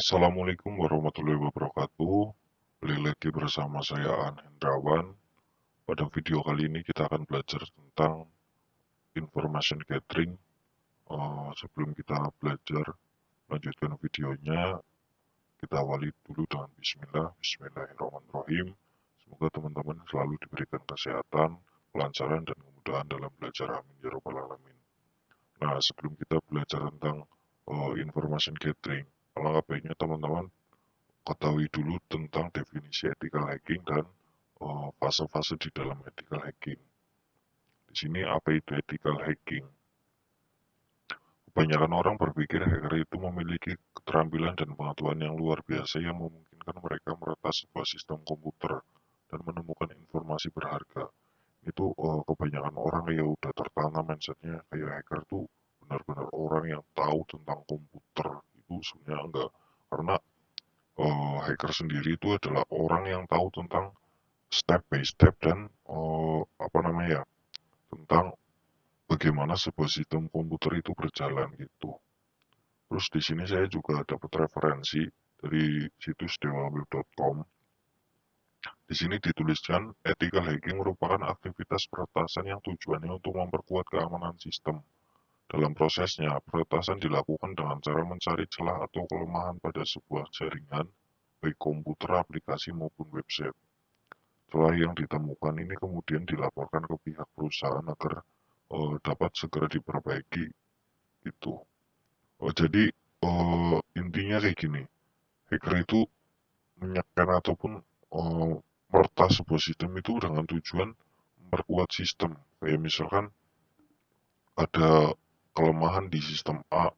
Assalamualaikum warahmatullahi wabarakatuh. Kembali lagi bersama saya Aan Hendrawan. Pada video kali ini kita akan belajar tentang information gathering. Sebelum kita belajar lanjutkan videonya, kita awali dulu dengan Bismillah. Bismillahirrahmanirrahim. Semoga teman-teman selalu diberikan kesehatan, kelancaran, dan kemudahan dalam belajar. Amin ya rabbal alamin. Nah, sebelum kita belajar tentang information gathering, alangkah baiknya teman-teman ketahui dulu tentang definisi ethical hacking dan fase-fase di dalam ethical hacking. Di sini apa itu ethical hacking? Kebanyakan orang berpikir hacker itu memiliki keterampilan dan pengetahuan yang luar biasa yang memungkinkan mereka meretas sebuah sistem komputer dan menemukan informasi berharga. Itu kebanyakan orang ya udah tertanam mindsetnya kayak hacker tuh benar-benar orang yang tahu tentang komputer. Itu sebenarnya enggak, karena hacker sendiri itu adalah orang yang tahu tentang step by step dan apa namanya ya, tentang bagaimana sebuah sistem komputer itu berjalan gitu. Terus di sini saya juga dapat referensi dari situs dewaweb.com. Di sini dituliskan ethical hacking merupakan aktivitas peretasan yang tujuannya untuk memperkuat keamanan sistem. Dalam prosesnya, peretasan dilakukan dengan cara mencari celah atau kelemahan pada sebuah jaringan, baik komputer, aplikasi maupun website. Celah yang ditemukan ini kemudian dilaporkan ke pihak perusahaan agar dapat segera diperbaiki itu. Jadi intinya kayak gini, hacker itu menyekan ataupun meretas sebuah sistem itu dengan tujuan memperkuat sistem. Kayak misalkan ada kelemahan di sistem A,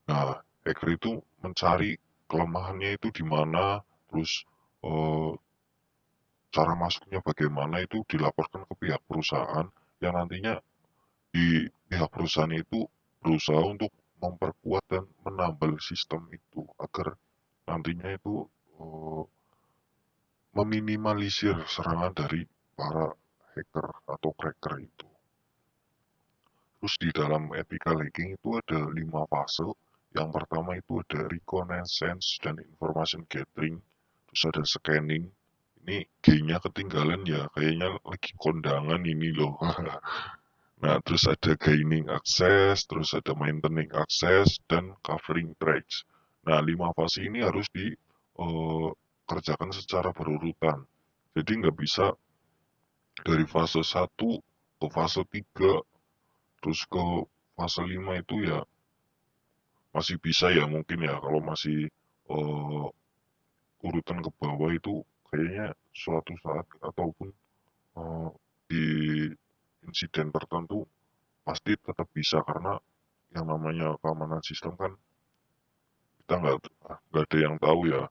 nah hacker itu mencari kelemahannya itu di mana, terus eh, cara masuknya bagaimana itu dilaporkan ke pihak perusahaan yang nantinya di pihak perusahaan itu berusaha untuk memperkuat dan menambal sistem itu agar nantinya itu eh, meminimalisir serangan dari para hacker atau cracker itu. Terus di dalam ethical hacking itu ada 5 fase. Yang pertama itu ada reconnaissance dan information gathering. Terus ada scanning. Ini G-nya ketinggalan ya, kayaknya lagi kondangan ini loh. Nah, terus ada gaining access, terus ada maintaining access, dan covering tracks. Nah, 5 fase ini harus dikerjakan secara berurutan. Jadi nggak bisa dari fase 1 ke fase 3, terus ke fase 5 itu ya masih bisa ya mungkin ya, kalau masih uh, urutan ke bawah itu kayaknya suatu saat ataupun uh, di insiden tertentu pasti tetap bisa, karena yang namanya keamanan sistem kan kita nggak ada yang tahu ya,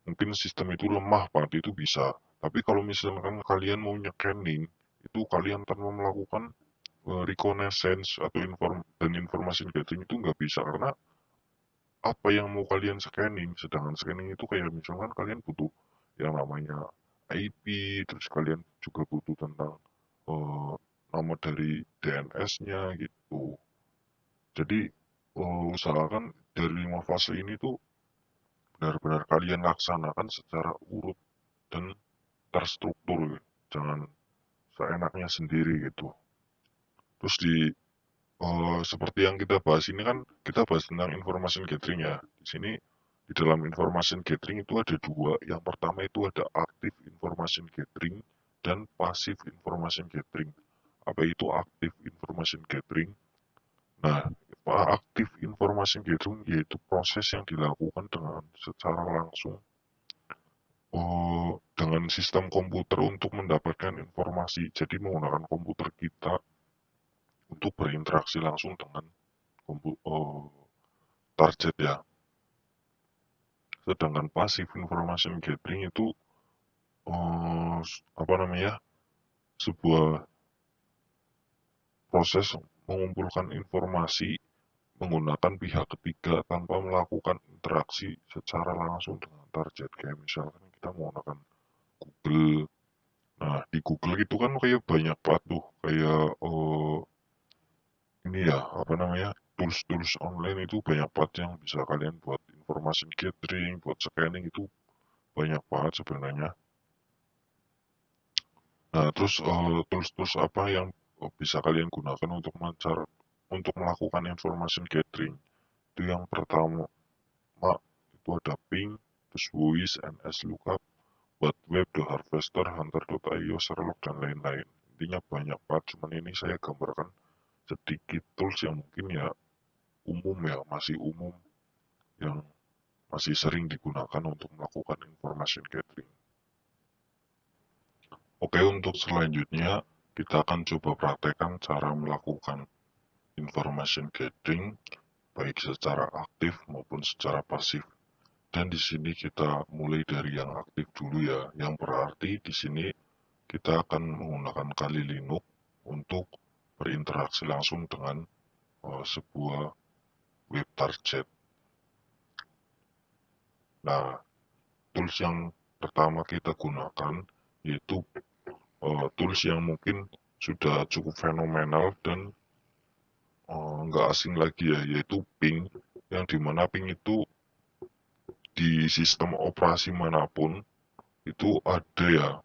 mungkin sistem itu lemah banget itu bisa, tapi kalau misalkan kalian mau nyekening itu kalian tanpa melakukan reconnaissance atau informasi gathering itu nggak bisa, karena apa yang mau kalian scanning, sedangkan scanning itu kayak misalkan kalian butuh yang namanya IP, terus kalian juga butuh tentang eh, nama dari DNS-nya gitu. Jadi usahakan dari 5 fase ini tuh benar-benar kalian laksanakan secara urut dan terstruktur gitu. Jangan seenaknya sendiri gitu. Terus seperti yang kita bahas ini kan kita bahas tentang information gathering ya. Di sini di dalam information gathering itu ada dua. Yang pertama itu ada active information gathering dan passive information gathering. Apa itu active information gathering? Nah, active information gathering yaitu proses yang dilakukan dengan secara langsung dengan sistem komputer untuk mendapatkan informasi. Jadi menggunakan komputer kita untuk berinteraksi langsung dengan target ya. Sedangkan passive information gathering itu apa namanya, sebuah proses mengumpulkan informasi menggunakan pihak ketiga tanpa melakukan interaksi secara langsung dengan target. Kayak misalkan kita menggunakan Google. Nah, di Google itu kan kayak banyak banget tuh kayak ini ya apa namanya, tools-tools online itu banyak banget yang bisa kalian buat information gathering, buat scanning itu banyak banget sebenarnya. Nah, terus tools-tools apa yang bisa kalian gunakan untuk melakukan information gathering? Itu yang pertama itu ada ping, terus Whois, NSLookup, buat web, The Harvester, Hunter.io, Sherlock, dan lain-lain. Intinya banyak banget, cuman ini saya gambarkan sedikit tools yang mungkin ya umum ya, masih umum, yang masih sering digunakan untuk melakukan information gathering. Oke, untuk selanjutnya kita akan coba praktekkan cara melakukan information gathering baik secara aktif maupun secara pasif. Dan di sini kita mulai dari yang aktif dulu ya, yang berarti di sini kita akan menggunakan Kali Linux untuk berinteraksi langsung dengan sebuah web target. Nah, tools yang pertama kita gunakan yaitu tools yang mungkin sudah cukup fenomenal dan nggak asing lagi ya, yaitu ping, yang dimana ping itu di sistem operasi manapun itu ada ya,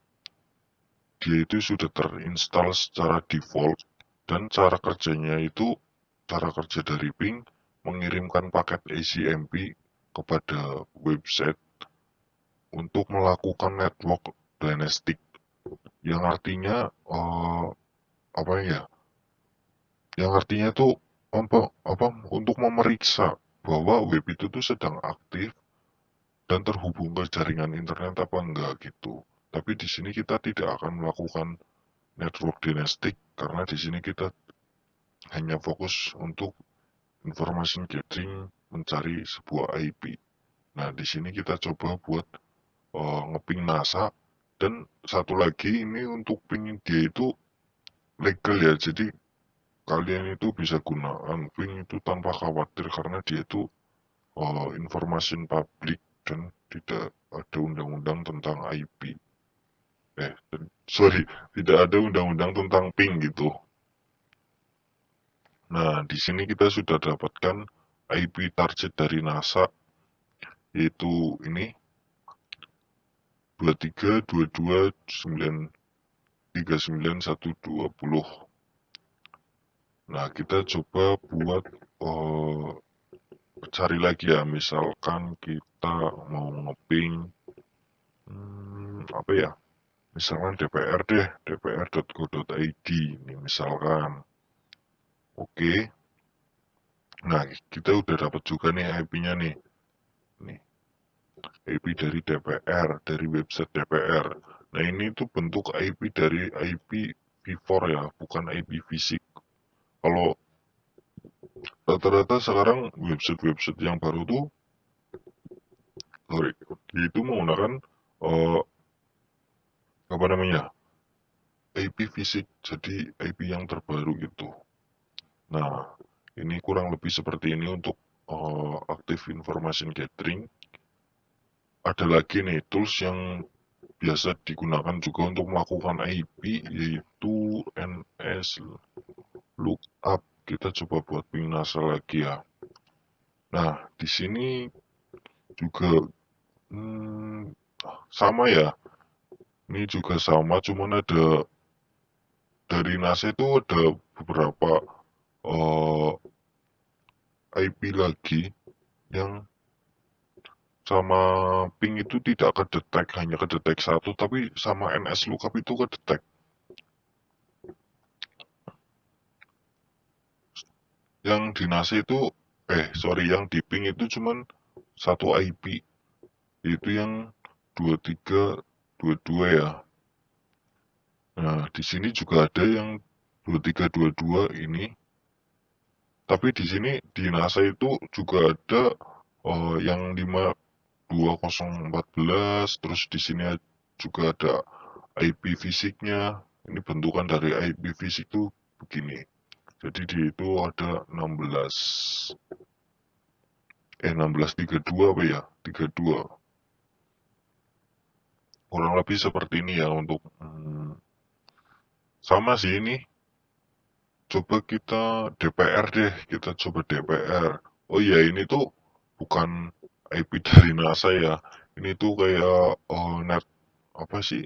dia itu sudah terinstall secara default, dan cara kerjanya itu, cara kerja dari ping mengirimkan paket ACMP kepada website untuk melakukan network dynastic, yang artinya apa ya, yang artinya tuh apa untuk memeriksa bahwa web itu tuh sedang aktif dan terhubung ke jaringan internet apa enggak gitu. Tapi di sini kita tidak akan melakukan network dynastic karena di sini kita hanya fokus untuk information gathering, mencari sebuah IP. Nah, di sini kita coba buat ngeping NASA, dan satu lagi ini untuk ping dia itu legal ya. Jadi kalian itu bisa gunakan ping itu tanpa khawatir karena dia itu information public dan tidak ada undang-undang tentang IP. Sorry, tidak ada undang-undang tentang ping gitu. Nah, di sini kita sudah dapatkan IP target dari NASA, yaitu ini 2322939120. Nah, kita coba buat cari lagi ya, misalkan kita mau ngeping apa ya, misalkan DPR deh, dpr.go.id ini misalkan. Oke, nah kita udah dapat juga nih IP-nya nih, IP dari DPR, dari website DPR. Nah, ini tuh bentuk IP dari IP v4 ya, bukan IP fisik. Kalau rata-rata sekarang website-website yang baru tuh, sorry, itu menggunakan uh, apa namanya, IP fisik, jadi IP yang terbaru gitu. Nah, ini kurang lebih seperti ini untuk active information gathering. Ada lagi nih tools yang biasa digunakan juga untuk melakukan IP, yaitu NSLookup. Kita coba buat ping NASA lagi ya. Nah, di sini juga sama ya. Ini juga sama, cuman ada dari NASA itu ada beberapa IP lagi yang sama ping itu tidak kedetek, hanya kedetek satu, tapi sama NSLookup itu kedetek. Yang di NASA itu, yang di ping itu cuman satu IP, itu yang 2322 ya. Nah, di sini juga ada yang 2322 ini, tapi di sini di NASA itu juga ada yang 52014, terus di sini juga ada IP fisiknya. Ini bentukan dari IP fisik tuh begini. Jadi di itu ada 1632 apa ya? 32. Kurang lebih seperti ini ya untuk sama sih ini. Coba kita DPR deh, kita coba DPR. Oh iya, ini tuh bukan IP dari NASA ya. Ini tuh kayak net apa sih,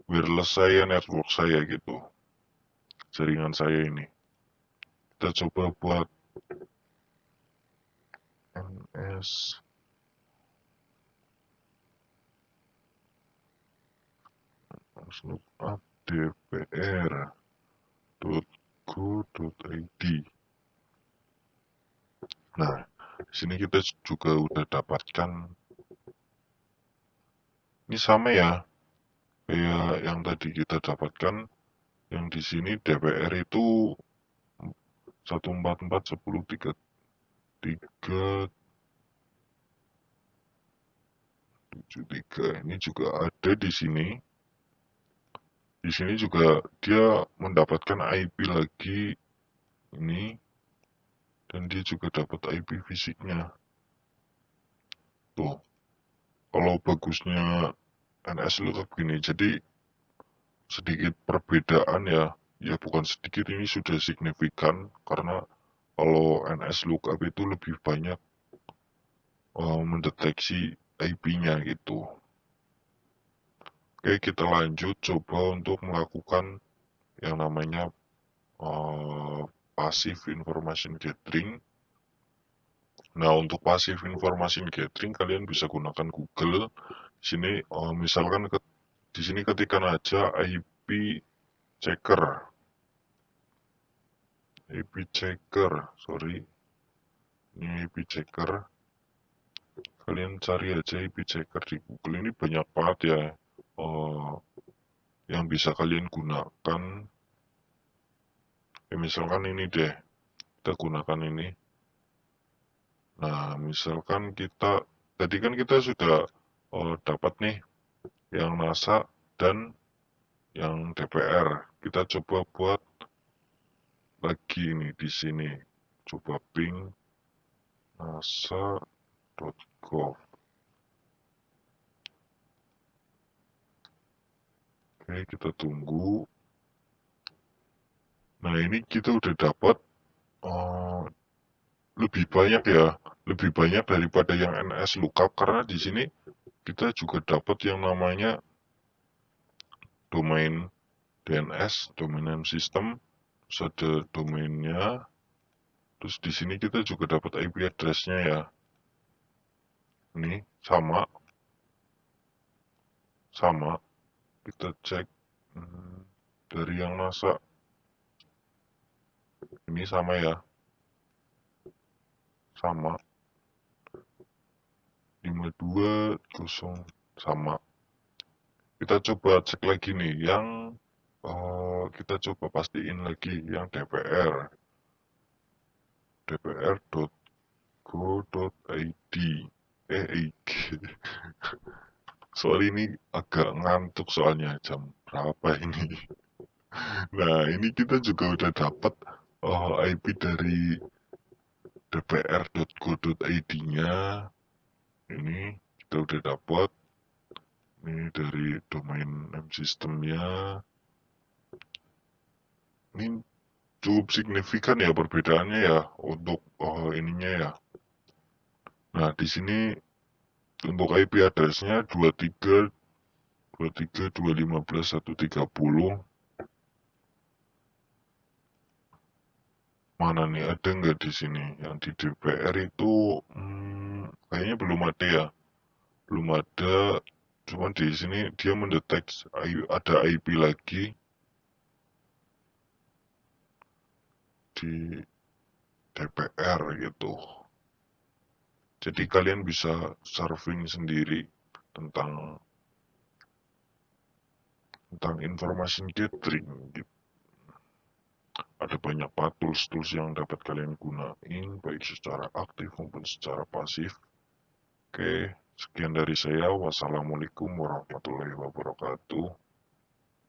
wireless saya, network saya gitu, jaringan saya ini. Kita coba buat NS lookup dpr.go.id. Nah, di sini kita juga udah dapatkan, ini sama ya kayak yang tadi kita dapatkan. Yang di sini DPR itu 144.10.3.373. Ini juga ada di sini. Di sini juga dia mendapatkan IP lagi ini, dan dia juga dapat IP fisiknya. Tuh, kalau bagusnya NS Lookup gini, jadi sedikit perbedaan ya. Ya bukan sedikit, ini sudah signifikan karena kalau NS Lookup itu lebih banyak mendeteksi IP-nya gitu. Oke, kita lanjut coba untuk melakukan yang namanya passive information gathering. Nah, untuk passive information gathering kalian bisa gunakan Google. Di sini misalkan di sini ketikkan aja IP checker. IP checker, sorry. Ini IP checker. Kalian cari aja IP checker di Google. Ini banyak banget ya yang bisa kalian gunakan. Ya, misalkan ini deh, kita gunakan ini. Nah, misalkan tadi kan kita sudah dapat nih yang NASA dan yang DPR. Kita coba buat lagi nih di sini. Coba ping nasa.gov. Oke, kita tunggu. Nah, ini kita udah dapat uh, lebih banyak ya, lebih banyak daripada yang NS Lookup, karena di sini kita juga dapat yang namanya domain DNS, domain name system, terus ada domainnya, terus di sini kita juga dapat IP address-nya ya. Ini sama, kita cek dari yang NASA, ini sama ya, sama 520 sama. Kita coba cek lagi nih yang kita coba pastiin lagi yang dpr.go.id. IG. Soal ini agak ngantuk soalnya, jam berapa ini. Nah, ini kita juga udah dapat IP dari dpr.go.id-nya. Ini kita udah dapat. Ini dari domain name systemnya. Ini cukup signifikan ya perbedaannya ya untuk ininya ya. Nah, di sini untuk IP address-nya 23.215.130. Mana nih, ada nggak di sini? Yang di DPR itu kayaknya belum ada ya. Belum ada. Cuman di sini dia mendeteksi ada IP lagi di DPR gitu. Jadi kalian bisa surfing sendiri tentang information gathering gitu. Ada banyak tools-tools yang dapat kalian gunain baik secara aktif maupun secara pasif. Oke, sekian dari saya. Wassalamualaikum warahmatullahi wabarakatuh.